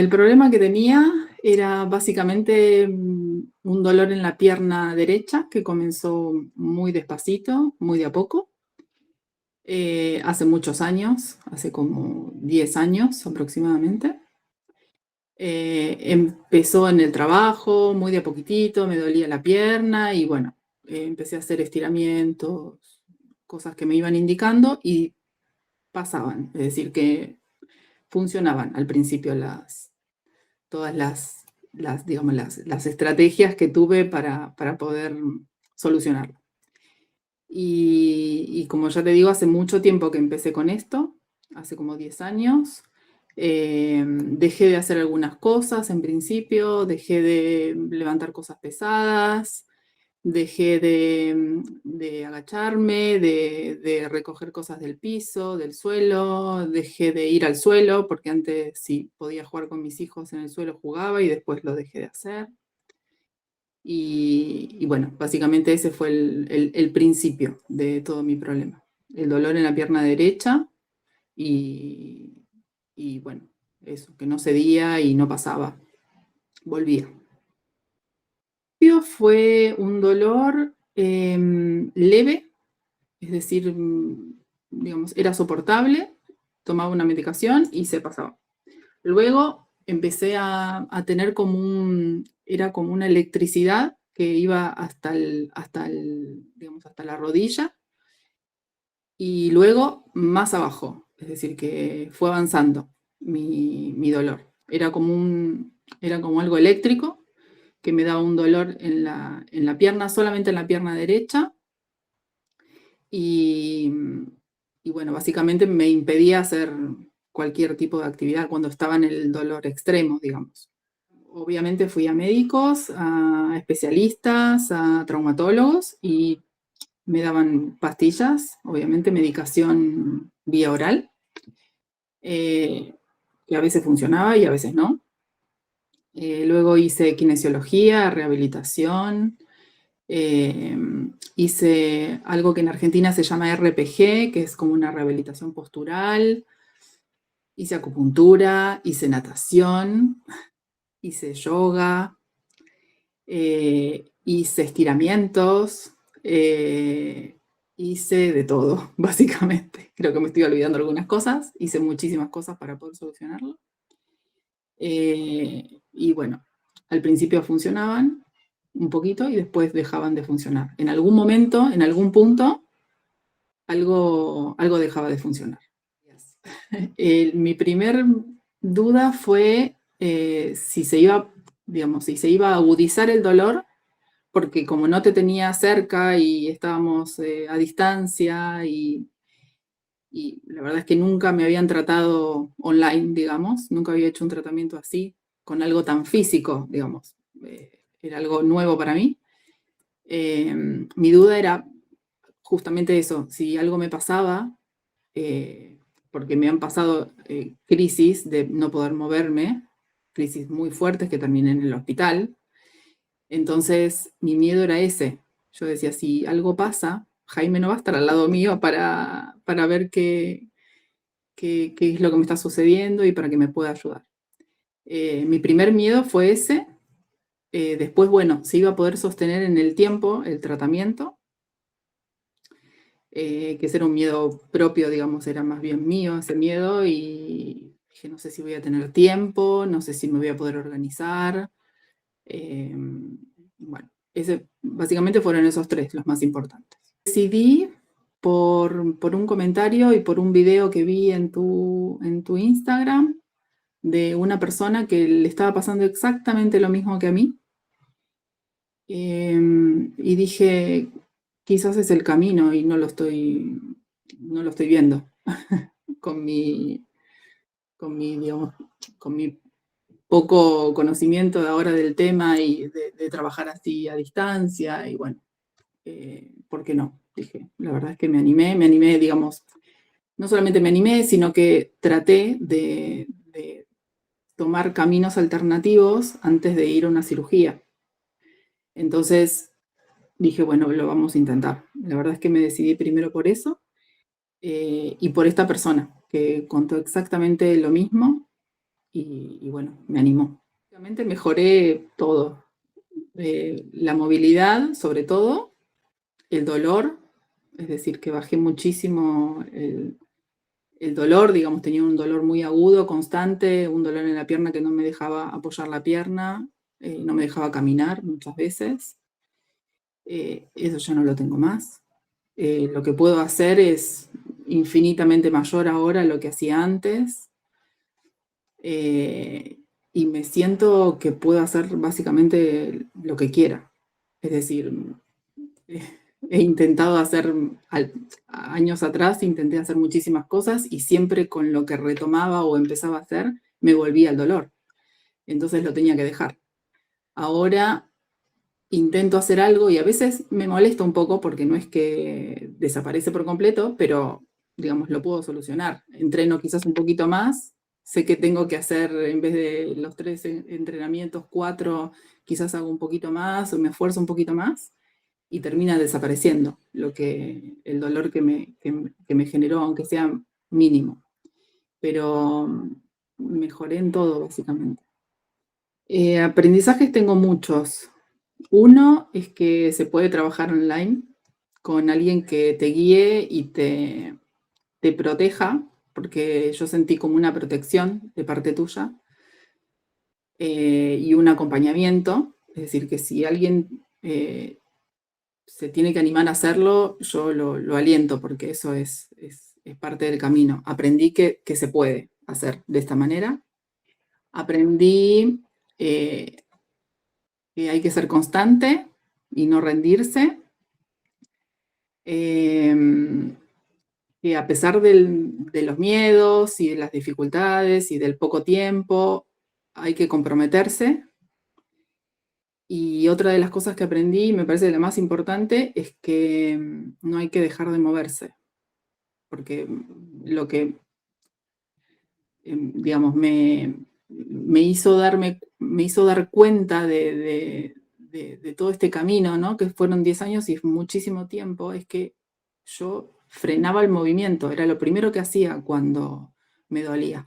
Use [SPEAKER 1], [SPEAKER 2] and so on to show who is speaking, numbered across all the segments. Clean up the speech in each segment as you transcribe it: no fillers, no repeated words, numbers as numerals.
[SPEAKER 1] El problema que tenía era básicamente un dolor en la pierna derecha que comenzó muy despacito, muy de a poco. Hace muchos años, hace como 10 años aproximadamente. Empezó en el trabajo, muy de a poquitito, me dolía la pierna y bueno, empecé a hacer estiramientos, cosas que me iban indicando y pasaban, es decir, que funcionaban al principio todas digamos, las estrategias que tuve para poder solucionarlo. Y como ya te digo, hace mucho tiempo que empecé con esto, hace como 10 años. Dejé de hacer algunas cosas en principio, dejé de levantar cosas pesadas, dejé de agacharme, de recoger cosas del piso, del suelo, dejé de ir al suelo, porque antes sí podía jugar con mis hijos en el suelo, jugaba y después lo dejé de hacer. Y bueno, básicamente ese fue el principio de todo mi problema. El dolor en la pierna derecha y bueno, eso, que no cedía y no pasaba, volvía. Fue un dolor leve, es decir, digamos, era soportable, tomaba una medicación y se pasaba. Luego empecé a tener era como una electricidad que iba digamos, hasta la rodilla y luego más abajo, es decir, que fue avanzando mi dolor. Era como algo eléctrico que me daba un dolor en la pierna, solamente en la pierna derecha, y, y bueno, básicamente me impedía hacer cualquier tipo de actividad cuando estaba en el dolor extremo, digamos. Obviamente fui a médicos, a especialistas, a traumatólogos y me daban pastillas, obviamente medicación vía oral, que a veces funcionaba y a veces no. Luego hice kinesiología, rehabilitación, hice algo que en Argentina se llama RPG, que es como una rehabilitación postural. Hice acupuntura, hice natación, hice yoga, hice estiramientos, hice de todo, básicamente. Creo que me estoy olvidando algunas cosas. Hice muchísimas cosas para poder solucionarlo. Y bueno, al principio funcionaban un poquito y después dejaban de funcionar. En algún momento, en algún punto, algo dejaba de funcionar. Mi primer duda fue si se iba, digamos, si se iba a agudizar el dolor, porque como no te tenía cerca y estábamos a distancia y la verdad es que nunca me habían tratado online, digamos, nunca había hecho un tratamiento así, con algo tan físico, digamos. Era algo nuevo para mí. Mi duda era justamente eso, si algo me pasaba, porque me han pasado crisis de no poder moverme, crisis muy fuertes que terminé en el hospital. Entonces, mi miedo era ese. Yo decía, si algo pasa, Jaime no va a estar al lado mío para ver qué es lo que me está sucediendo y para que me pueda ayudar. Mi primer miedo fue ese. Después, bueno, se iba a poder sostener en el tiempo el tratamiento, que ese era un miedo propio, digamos, era más bien mío ese miedo y dije, no sé si voy a tener tiempo, no sé si me voy a poder organizar. Bueno, básicamente fueron esos tres los más importantes. Decidí por un comentario y por un video que vi en tu Instagram de una persona que le estaba pasando exactamente lo mismo que a mí. Y dije, quizás es el camino y no lo estoy viendo digamos, con mi poco conocimiento de ahora del tema y de trabajar así a distancia y bueno, ¿por qué no? Dije, la verdad es que me animé, digamos, no solamente me animé, sino que traté de tomar caminos alternativos antes de ir a una cirugía. Entonces dije, bueno, lo vamos a intentar. La verdad es que me decidí primero por eso y por esta persona que contó exactamente lo mismo y bueno, me animó. Realmente mejoré todo, la movilidad sobre todo, el dolor, es decir, que bajé muchísimo el dolor, digamos, tenía un dolor muy agudo, constante, un dolor en la pierna que no me dejaba apoyar la pierna, no me dejaba caminar muchas veces. Eso ya no lo tengo más. Lo que puedo hacer es infinitamente mayor ahora a lo que hacía antes. eh, y me siento que puedo hacer básicamente lo que quiera. Es decir, eh, he intentado hacer, años atrás intenté hacer muchísimas cosas y siempre con lo que retomaba o empezaba a hacer me volvía el dolor. Entonces lo tenía que dejar. Ahora intento hacer algo y a veces me molesta un poco porque no es que desaparece por completo, pero digamos, lo puedo solucionar. Entreno quizás un poquito más, sé que tengo que hacer, en vez de los 3 entrenamientos, 4, quizás hago un poquito más o me esfuerzo un poquito más y termina desapareciendo el dolor que me generó, aunque sea mínimo. Pero mejoré en todo, básicamente. Aprendizajes tengo muchos. Uno es que se puede trabajar online con alguien que te guíe y te proteja, porque yo sentí como una protección de parte tuya, y un acompañamiento. Es decir, que si alguien se tiene que animar a hacerlo, yo lo aliento, porque eso es parte del camino. Aprendí que se puede hacer de esta manera. Aprendí eh, que hay que ser constante y no rendirse. Que a pesar de los miedos y de las dificultades y del poco tiempo, hay que comprometerse. Y otra de las cosas que aprendí, y me parece la más importante, es que no hay que dejar de moverse, porque lo que, digamos, me hizo dar cuenta de todo este camino, ¿no? Que fueron 10 años y muchísimo tiempo, es que yo frenaba el movimiento, era lo primero que hacía cuando me dolía.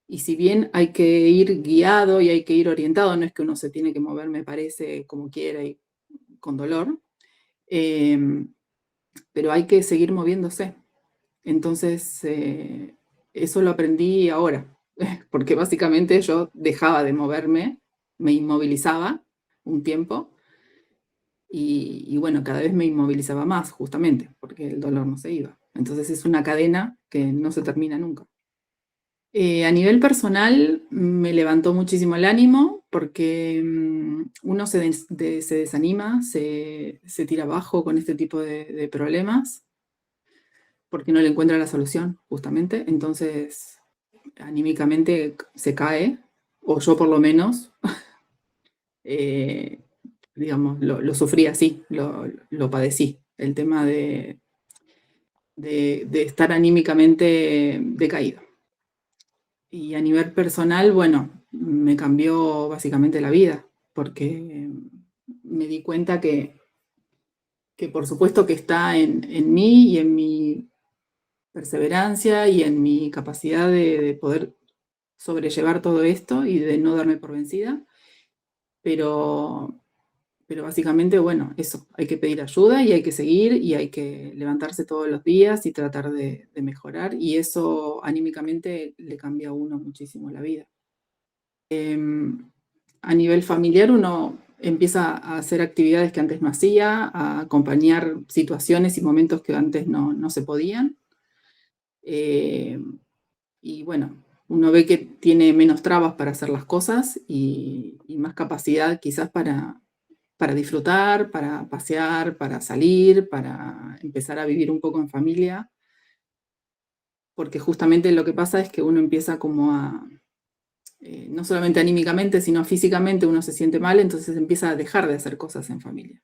[SPEAKER 1] Y si bien hay que ir guiado y hay que ir orientado, no es que uno se tiene que mover, me parece, como quiera y con dolor, em, pero hay que seguir moviéndose. Entonces, eso lo aprendí ahora, porque básicamente yo dejaba de moverme, me inmovilizaba un tiempo y bueno, cada vez me inmovilizaba más, justamente, porque el dolor no se iba. Entonces es una cadena que no se termina nunca. A nivel personal, me levantó muchísimo el ánimo porque uno se desanima, se tira abajo con este tipo de problemas porque no le encuentra la solución, justamente. Entonces, anímicamente se cae, o yo por lo menos, eh, digamos, lo sufrí así, lo padecí. El tema de estar anímicamente decaído. Y a nivel personal, bueno, me cambió básicamente la vida, porque me di cuenta que por supuesto que está en mí y en mi perseverancia y en mi capacidad de poder sobrellevar todo esto y de no darme por vencida, pero, pero básicamente, bueno, eso, hay que pedir ayuda y hay que seguir y hay que levantarse todos los días y tratar de mejorar y eso anímicamente le cambia a uno muchísimo la vida. A nivel familiar uno empieza a hacer actividades que antes no hacía, a acompañar situaciones y momentos que antes no se podían. Eh, y bueno, uno ve que tiene menos trabas para hacer las cosas y más capacidad quizás para disfrutar, para pasear, para salir, para empezar a vivir un poco en familia, porque justamente lo que pasa es que uno empieza como no solamente anímicamente, sino físicamente uno se siente mal, entonces empieza a dejar de hacer cosas en familia.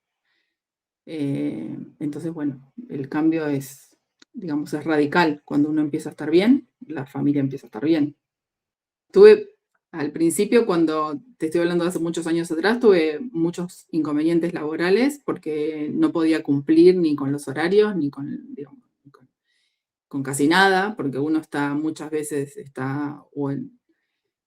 [SPEAKER 1] Entonces, bueno, el cambio es, digamos, es radical. Cuando uno empieza a estar bien, la familia empieza a estar bien. Tuve, al principio, cuando te estoy hablando de hace muchos años atrás, tuve muchos inconvenientes laborales porque no podía cumplir ni con los horarios, ni con, digamos, con casi nada, porque uno está muchas veces, está o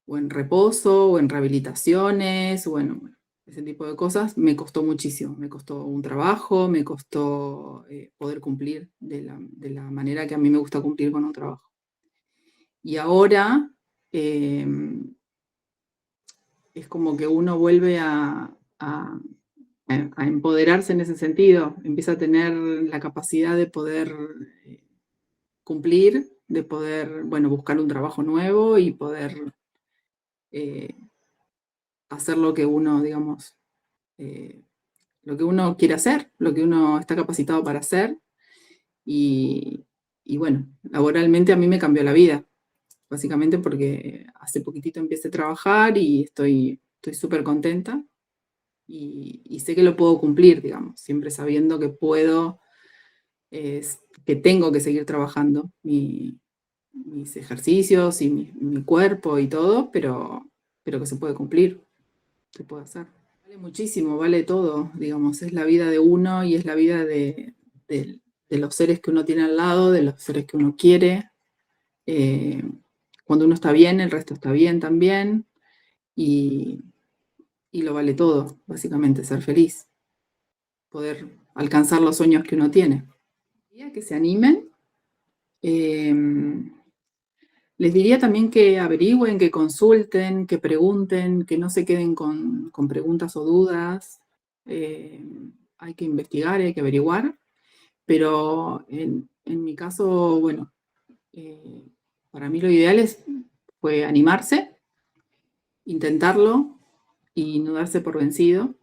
[SPEAKER 1] o en reposo, o en rehabilitaciones, bueno, ese tipo de cosas, me costó muchísimo. Me costó un trabajo, me costó poder cumplir de la manera que a mí me gusta cumplir con un trabajo. Y ahora es como que uno vuelve a empoderarse en ese sentido, empieza a tener la capacidad de poder cumplir, de poder, bueno, buscar un trabajo nuevo y poder hacer lo que uno, digamos, lo que uno quiere hacer, lo que uno está capacitado para hacer. Y bueno, laboralmente a mí me cambió la vida, básicamente porque hace poquitito empecé a trabajar y estoy súper contenta y sé que lo puedo cumplir, digamos, siempre sabiendo que puedo, que tengo que seguir trabajando mis ejercicios y mi cuerpo y todo, pero que se puede cumplir, se puede hacer. Vale muchísimo, vale todo, digamos, es la vida de uno y es la vida de los seres que uno tiene al lado, de los seres que uno quiere. Cuando uno está bien, el resto está bien también y, y lo vale todo, básicamente, ser feliz, poder alcanzar los sueños que uno tiene. Que se animen. Eh, Les diría también que averigüen, que consulten, que pregunten, que no se queden con preguntas o dudas. Hay que investigar, hay que averiguar, pero en mi caso, bueno, para mí lo ideal fue animarse, intentarlo y no darse por vencido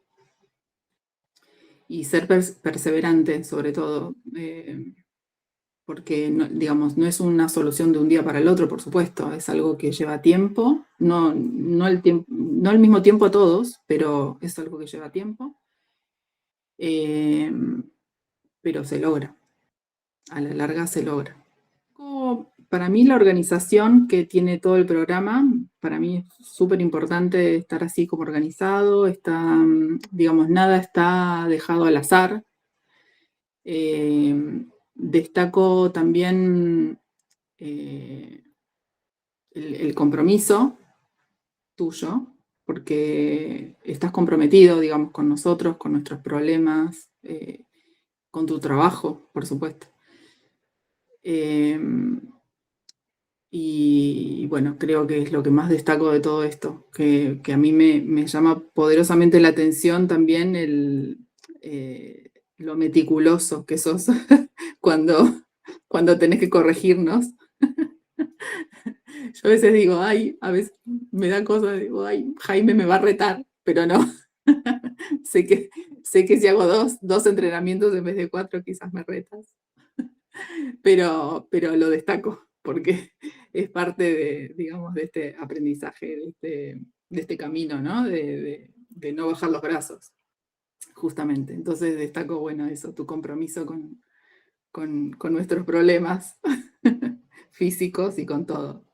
[SPEAKER 1] y ser perseverante sobre todo. Porque no, digamos, no es una solución de un día para el otro, por supuesto, es algo que lleva tiempo, no el mismo tiempo a todos, pero es algo que lleva tiempo, eh, pero se logra, a la larga se logra. Para mí la organización que tiene todo el programa, para mí es súper importante estar así como organizado, está, digamos, nada está dejado al azar. Destaco también el compromiso tuyo, porque estás comprometido, digamos, con nosotros, con nuestros problemas, con tu trabajo, por supuesto. Eh, y bueno, creo que es lo que más destaco de todo esto, que a mí me llama poderosamente la atención también lo meticuloso que sos cuando tenés que corregirnos. Yo a veces digo, ay, a veces me da cosas, digo, ay, Jaime me va a retar, pero no. sé que si hago dos entrenamientos en vez de 4, quizás me retas. Pero lo destaco, porque es parte de, digamos, de este aprendizaje, de este camino, ¿no? De no bajar los brazos, justamente. Entonces destaco, bueno, eso, tu compromiso con nuestros problemas físicos y con todo.